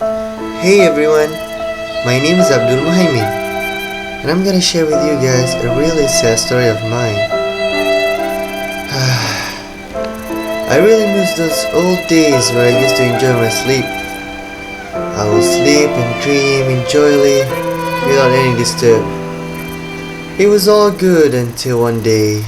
Hey everyone, my name is Abdul Muhaimin, and I'm gonna share with you guys a really sad story of mine. I really miss those old days where I used to enjoy my sleep. I will sleep and dream enjoyably without any disturb. It was all good until one day.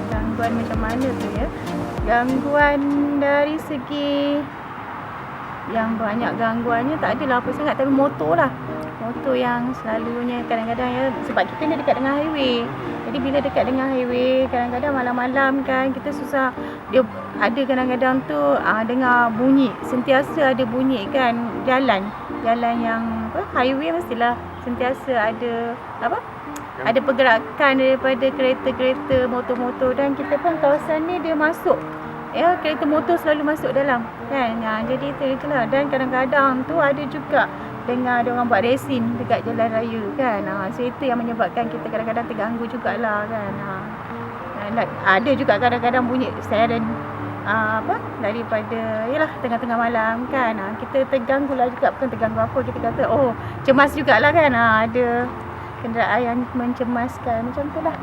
Gangguan macam mana tu ya? Gangguan dari segi yang banyak gangguannya tak adalah apa sangat, tapi motor lah. Motor yang selalunya kadang-kadang ya, sebab kita ni dekat dengan highway. Jadi bila dekat dengan highway, kadang-kadang malam-malam kan kita susah. Dia ada kadang-kadang tu dengar bunyi, sentiasa ada bunyi kan jalan yang highway mestilah sentiasa ada ada pergerakan daripada kereta-kereta, motor-motor, dan kita pun kawasan ni dia masuk ya, kereta motor selalu masuk dalam kan. Jadi itu je lah. Dan kadang-kadang tu ada juga dengar dia orang buat racing dekat jalan raya kan. So itu yang menyebabkan kita kadang-kadang terganggu jugalah kan. Ada juga kadang-kadang bunyi siren daripada yalah tengah-tengah malam kan. Kita terganggu lah juga, bukan terganggu apa, kita kata cemas jugalah kan. Ada kenderaan yang mencemaskan macam tu lah.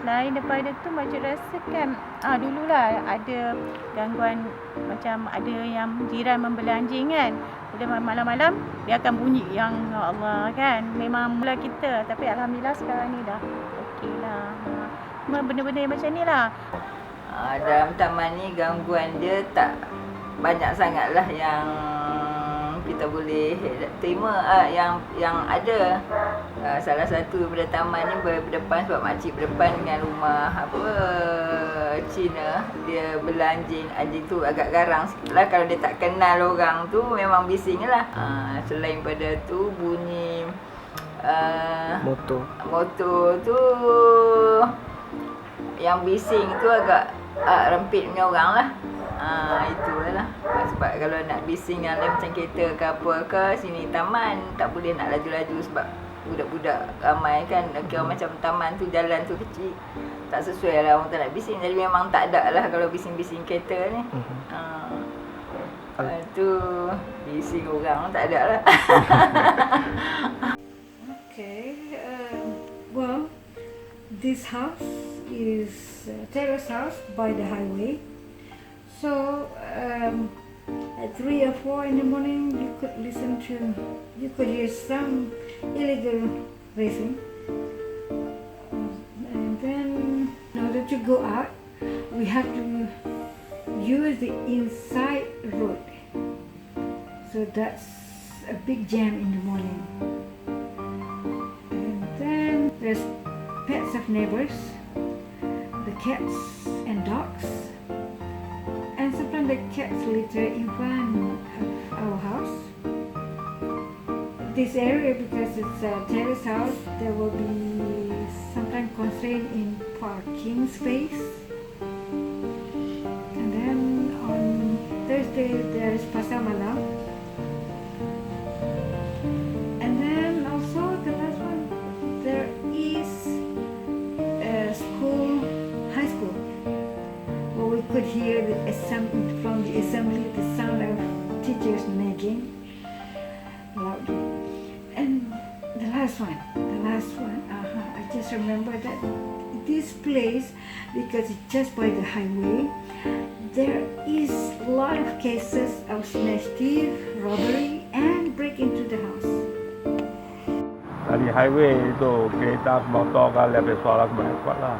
Selain daripada tu macam rasakan dululah ada gangguan, macam ada yang jiran membela anjing kan. Bila malam-malam dia akan bunyi yang ya Allah kan, memang mula kita, tapi alhamdulillah sekarang ni dah okey lah. Benda-benda yang macam ni lah. Dalam taman ni gangguan dia tak banyak sangat lah yang kita boleh terima. Yang ada salah satu daripada taman ni berdepan, sebab makcik berdepan dengan rumah Cina. Dia bela anjing tu agak garang sikit lah. Kalau dia tak kenal orang tu memang bising lah. Selain pada tu bunyi motor tu yang bising tu agak rempit punya orang lah. Itulah. Sebab kalau nak bising yang lain macam kereta ke apa ke, sini taman tak boleh nak laju-laju sebab budak-budak ramai kan. Kira macam taman tu, jalan tu kecil, tak sesuai lah orang tak nak bising. Jadi memang tak ada lah kalau bising-bising kereta ni. Tu bising orang tak ada lah. Well, this house is a terrace house by the highway. So At 3 or 4 in the morning, you could hear some illegal racing. And then, in order to go out, we have to use the inside road. So that's a big jam in the morning. And then there's pets of neighbors, the cats and dogs. And sometimes the cats litter in front of our house. This area, because it's a terrace house, there will be sometimes constraint in parking space. And then on Thursday there is Pasar Malam. And then also the last one, there is a school, high school, where we could hear from the assembly the sound of teachers nagging loudly. And the last one, I just remember that this place, because it's just by the highway, there is a lot of cases of snatch thief, robbery, and break into the house. Dari highway itu kereta motor kan lebih suara kuat lah.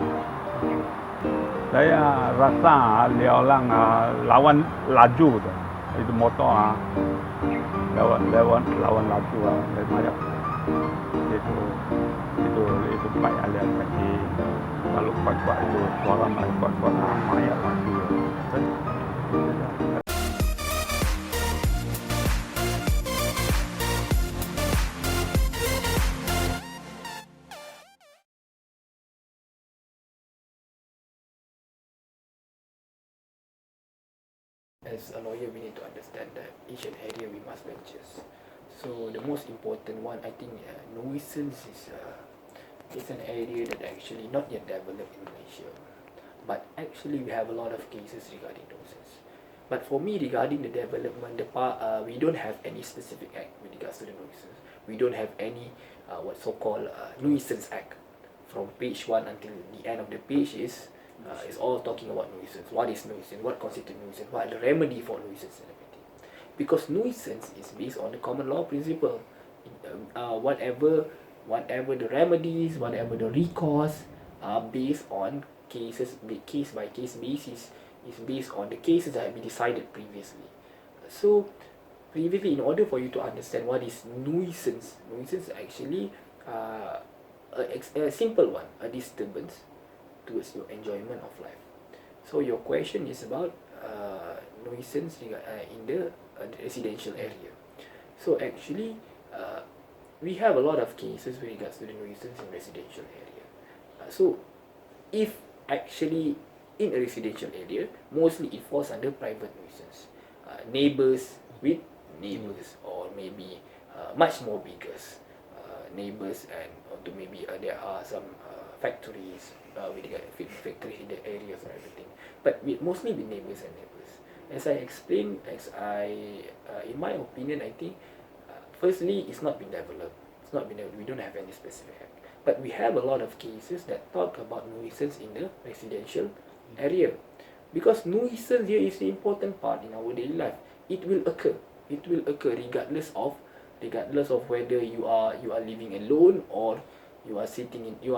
Saya rasa dia orang lawan laju tu. Itu motor lawan laju lebih banyak. Itu baik ada lagi. Kalau kuat itu suara kuat banyak laju. As a lawyer, we need to understand that each and area we must venture. So the most important one, I think, nuisance is an area that actually not yet developed in Malaysia, but actually we have a lot of cases regarding nuisance. But for me, regarding the development, we don't have any specific act with regards to the nuisance. We don't have any what so-called nuisance act. From page 1 until the end of the page is all talking about nuisance. What is nuisance? What constitutes nuisance? What are the remedy for nuisance and everything? Because nuisance is based on the common law principle. Whatever the remedies, whatever the recourse are based on case by case basis, is based on the cases that have been decided previously. So previously, in order for you to understand what is nuisance is actually a simple one, a disturbance towards your enjoyment of life. So your question is about nuisance in the residential area. So actually, we have a lot of cases with regards to the nuisance in residential area. So if actually in a residential area, mostly it falls under private nuisance. Neighbors with neighbors, or maybe much more bigger neighbors, and to maybe there are some factories with factories in the areas and everything, but mostly with neighbors and neighbors. As I explained, in my opinion, I think firstly, it's not been developed. We don't have any specific act, but we have a lot of cases that talk about nuisance in the residential area, because nuisance here is the important part in our daily life. It will occur regardless of whether you are living alone, or you are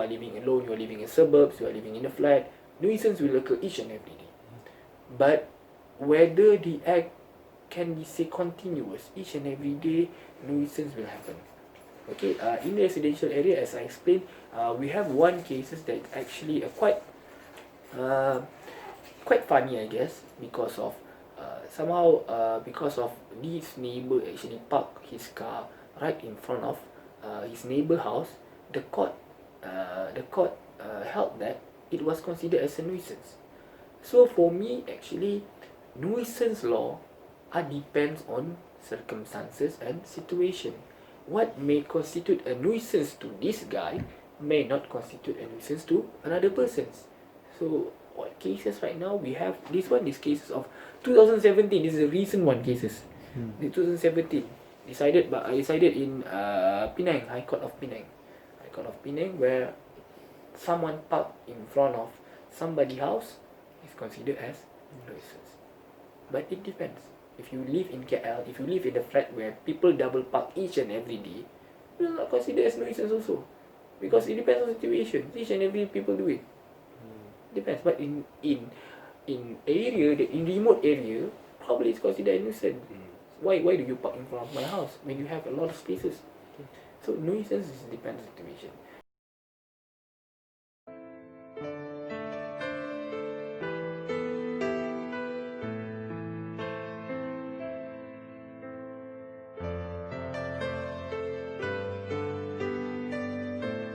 living alone, you are living in suburbs, you are living in a flat. Nuisance will occur each and every day. But whether the act can be continuous each and every day, nuisance will happen. Okay, in the residential area, as I explained, we have one cases that actually quite funny, I guess, because of this neighbor actually parked his car right in front of his neighbor house. The court held that it was considered as a nuisance. So for me, actually, nuisance law depends on circumstances and situation. What may constitute a nuisance to this guy may not constitute a nuisance to another person. So what cases right now we have? This cases of 2017. This is a recent one cases. 2017 decided in Penang, High Court of Penang, where someone parked in front of somebody's house is considered as nuisance. But it depends. If you live in KL, if you live in a flat where people double park each and every day, you will not consider as nuisance also, because it depends on situation. Each and every people do it. Depends. But in area that in remote area, probably it's considered a nuisance. Why do you park in front of my house when you have a lot of spaces? So nuisance is depends on situation.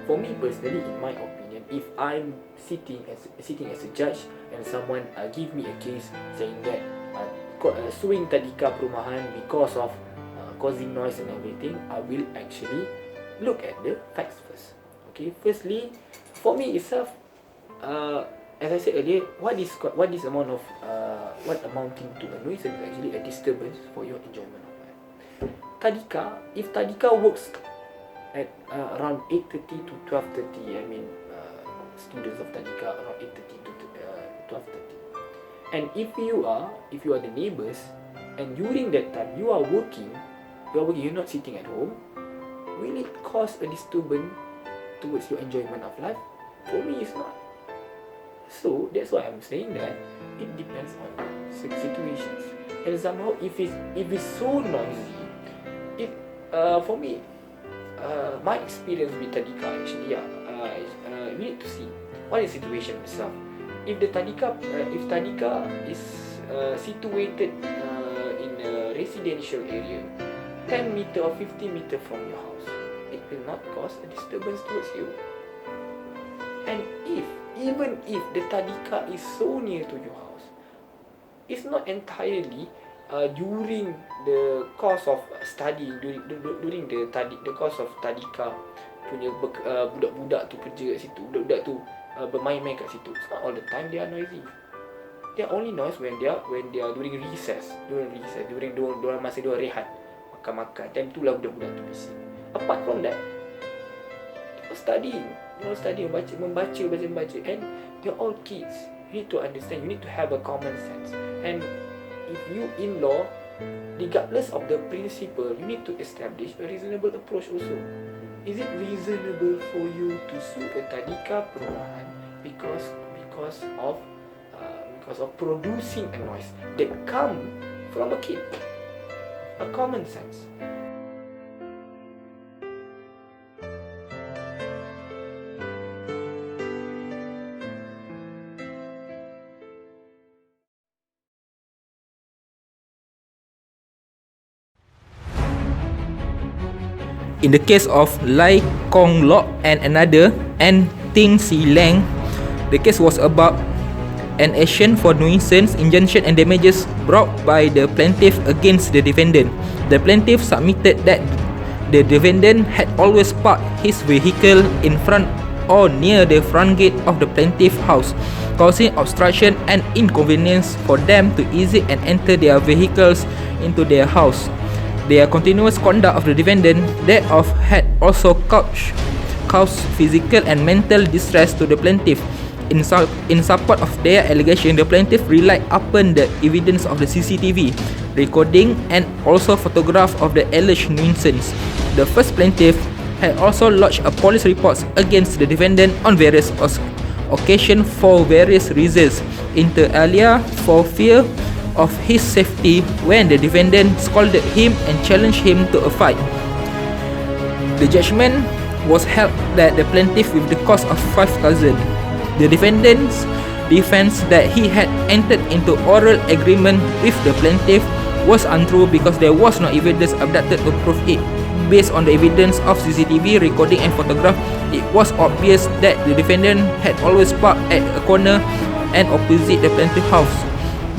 For me personally, in my opinion, if I'm sitting as a judge and someone give me a case saying that suing tadika perumahan because of causing noise and everything, I will actually look at the facts first. Okay, firstly, for me itself, as I said earlier, what amounting to a nuisance is actually a disturbance for your enjoyment of life. If tadika works at around 8:30 to 12:30, I mean students of tadika around 8:30 to 12:30, and if you are the neighbours and during that time you are working, you're not sitting at home, will it cause a disturbance towards your enjoyment of life? For me, it's not. So that's why I'm saying that it depends on situations. And somehow, if it's so noisy, for me, my experience with tadika actually, we need to see what is the situation itself. If tadika is situated in a residential area, 10 meter or 50 meter from your house, it will not cause a disturbance towards you. And even if the tadika is so near to your house, it's not entirely during the course of studying, during the course of tadika punya budak-budak tu kerja kat situ, budak-budak tu bermain-main kat situ. It's not all the time they are noisy. They are only noise when they are during recess, during masa diorang rehat, makan-makan. Time tu lah budak-budak tu bising. Apart from that, studying, membaca, and they're all kids. You need to understand, you need to have a common sense. And if you in law, regardless of the principle, you need to establish a reasonable approach also. Is it reasonable for you to sue a tadika perumahan because of producing a noise that come from a kid? A common sense. In the case of Lai Kong Lok and another, and Ting Si Leng, the case was about an action for nuisance, injunction and damages brought by the plaintiff against the defendant. The plaintiff submitted that the defendant had always parked his vehicle in front or near the front gate of the plaintiff's house, causing obstruction and inconvenience for them to exit and enter their vehicles into their house. Their continuous conduct of the defendant thereof had also caused physical and mental distress to the plaintiff. In support of their allegation, the plaintiff relied upon the evidence of the CCTV recording and also photograph of the alleged nuisance. The first plaintiff had also lodged a police report against the defendant on various occasions for various reasons, inter alia for fear of his safety when the defendant scolded him and challenged him to a fight. The judgment was held that the plaintiff with the cost of 5,000. The defendant's defense that he had entered into oral agreement with the plaintiff was untrue because there was no evidence abducted to prove it. Based on the evidence of CCTV recording and photograph, it was obvious that the defendant had always parked at a corner and opposite the plaintiff's house.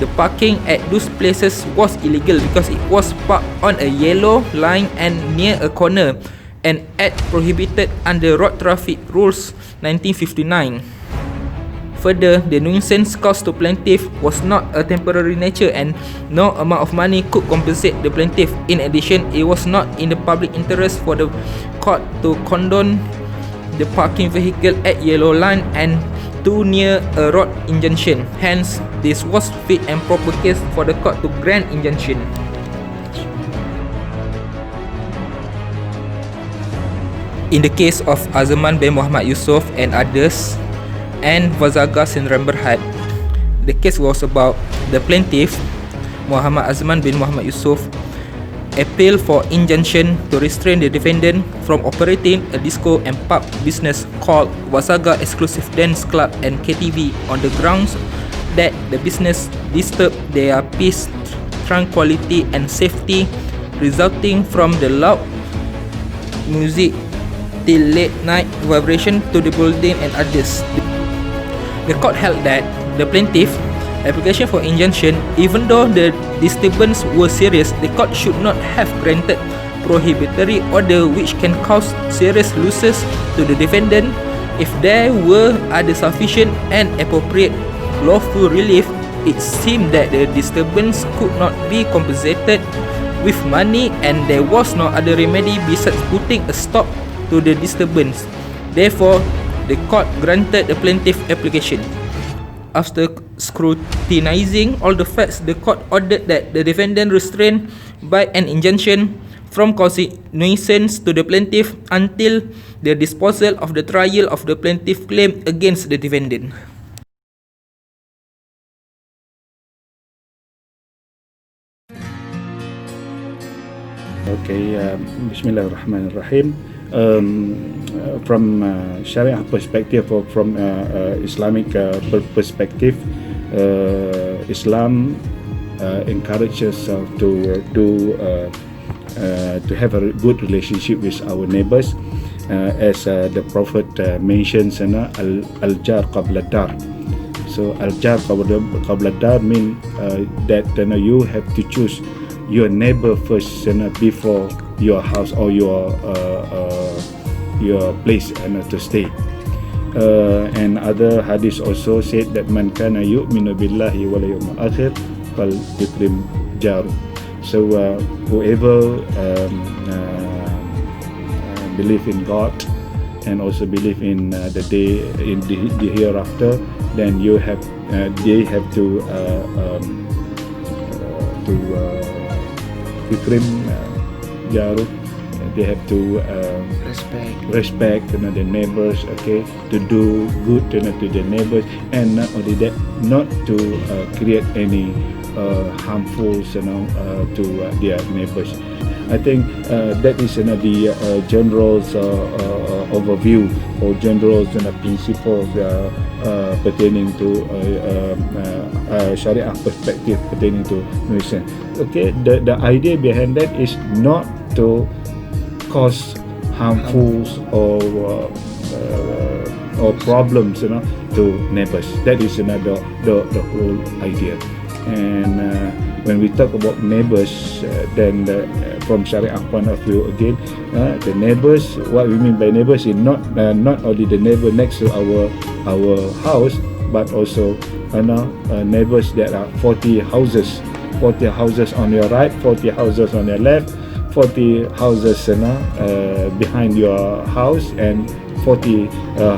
The parking at those places was illegal because it was parked on a yellow line and near a corner, and act prohibited under Road Traffic Rules 1959. Further, the nuisance caused to plaintiff was not a temporary nature and no amount of money could compensate the plaintiff. In addition, it was not in the public interest for the court to condone the parking vehicle at yellow line and too near a road injunction. Hence, this was fit and proper case for the court to grant injunction. In the case of Azman bin Muhammad Yusof and others, and Wazaga Sindram Berhad, the case was about the plaintiff, Muhammad Azman bin Muhammad Yusof, appeal for injunction to restrain the defendant from operating a disco and pub business called Wasaga Exclusive Dance Club and KTV on the grounds that the business disturbed their peace, tranquility and safety resulting from the loud music till late night vibration to the building and others. The court held that the plaintiff application for injunction, even though the disturbance were serious, the court should not have granted prohibitory order which can cause serious losses to the defendant if there were other sufficient and appropriate lawful relief. It seemed that the disturbance could not be compensated with money and there was no other remedy besides putting a stop to the disturbance. Therefore, the court granted the plaintiff application. After scrutinizing all the facts, the court ordered that the defendant restrained by an injunction from causing nuisance to the plaintiff until the disposal of the trial of the plaintiff claim against the defendant. Okay, Bismillahirrahmanirrahim. From Sharia perspective or from Islamic perspective, Islam encourages us to have a good relationship with our neighbors, as the Prophet mentions, al-jar qabla dar. So al-jar qabla dar means that you have to choose your neighbor first before your house or your place to stay. And other hadith also said that man kana yu'minu billahi wal yawmil akhir fal yukrim jar. So whoever believe in God and also believe in the day in the hereafter, then you have they have to Ikrim Jaruk, they have to respect the neighbors, okay, to do good to the neighbors, and not only that, not to create any harmful to their neighbors. I think that is the general overview or general principles pertaining to Sharia perspective pertaining to nuisance. Okay, the idea behind that is not to cause harmful or problems to neighbors. That is the whole idea. And when we talk about neighbors, then from Sharia point of view again, the neighbors, what we mean by neighbors is not only the neighbor next to our house, but also neighbors that are 40 houses on your right, 40 houses on your left, 40 houses behind your house, and 40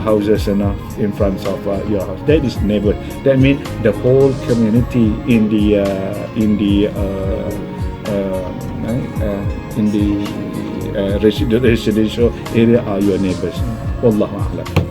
houses in front of your house. That is neighbor. That means the whole community in the residential area are your neighbors. Wallahu a'lam.